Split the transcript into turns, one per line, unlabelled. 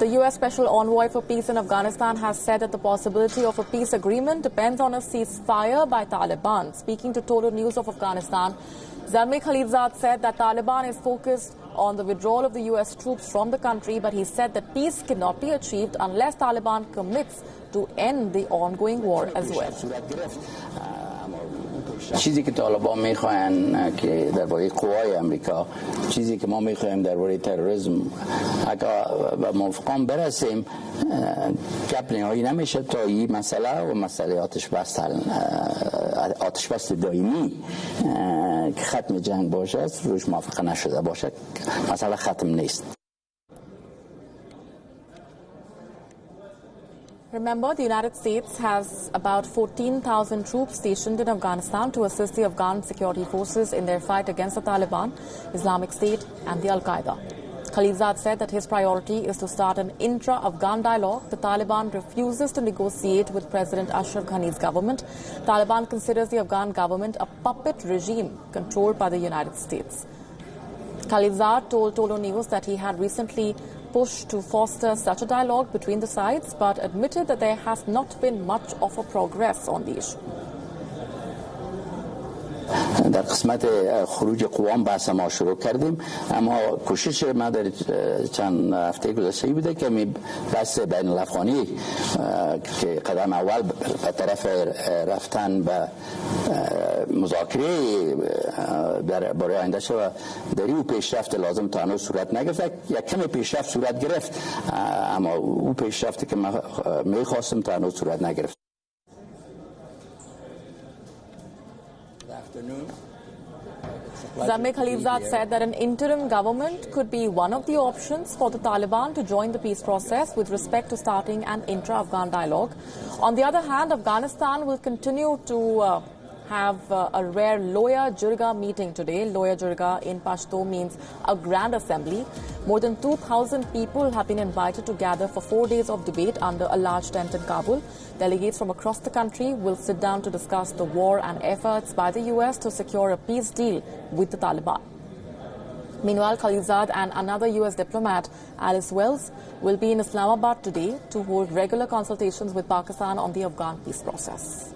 The U.S. Special Envoy for Peace in Afghanistan has said that the possibility of a peace agreement depends on a ceasefire by Taliban. Speaking to Total News of Afghanistan, Zalmay Khalilzad said that Taliban is focused on the withdrawal of the U.S. troops from the country, but he said that peace cannot be achieved unless Taliban commits to end the ongoing war as well.
چیزی که طالبان میخواین که درباره قوای امریکا، چیزی که ما میخوایم درباره تروریسم، اگر به موافقان برسیم گپ نهایی نمیشه تا این مسئله و مسئله آتش بس دائمی که ختم جنگ باشه روش موافقه نشده باشه مسئله ختم نیست.
Remember, the United States has about 14,000 troops stationed in Afghanistan to assist the Afghan security forces in their fight against the Taliban, Islamic State and the Al-Qaeda. Khalilzad said that his priority is to start an intra-Afghan dialogue. The Taliban refuses to negotiate with President Ashraf Ghani's government. Taliban considers the Afghan government a puppet regime controlled by the United States. Khalilzad told Total News that he had recently pushed to foster such a dialogue between the sides, but admitted that there has not been much of a progress on the issue.
در قسمت خروج قوام بحث ما شروع کردیم، اما کوشش ما در چند هفته گذشته بوده که بحث بین الافغانی که قدم اول به طرف رفتن به مذاکره برای آینده شد در این پیشرفت لازم تا هنوز صورت نگرفت. یک کمی پیشرفت صورت گرفت، اما او پیشرفتی که ما می‌خواستیم تا هنوز صورت نگرفت.
Zalmay Khalilzad said that an interim government could be one of the options for the Taliban to join the peace process with respect to starting an intra-Afghan dialogue. On the other hand, Afghanistan will continue to have a rare Loya Jirga meeting today. Loya Jirga in Pashto means a grand assembly. More than 2,000 people have been invited to gather for 4 days of debate under a large tent in Kabul. Delegates from across the country will sit down to discuss the war and efforts by the U.S. to secure a peace deal with the Taliban. Meanwhile, Khalilzad and another U.S. diplomat, Alice Wells, will be in Islamabad today to hold regular consultations with Pakistan on the Afghan peace process.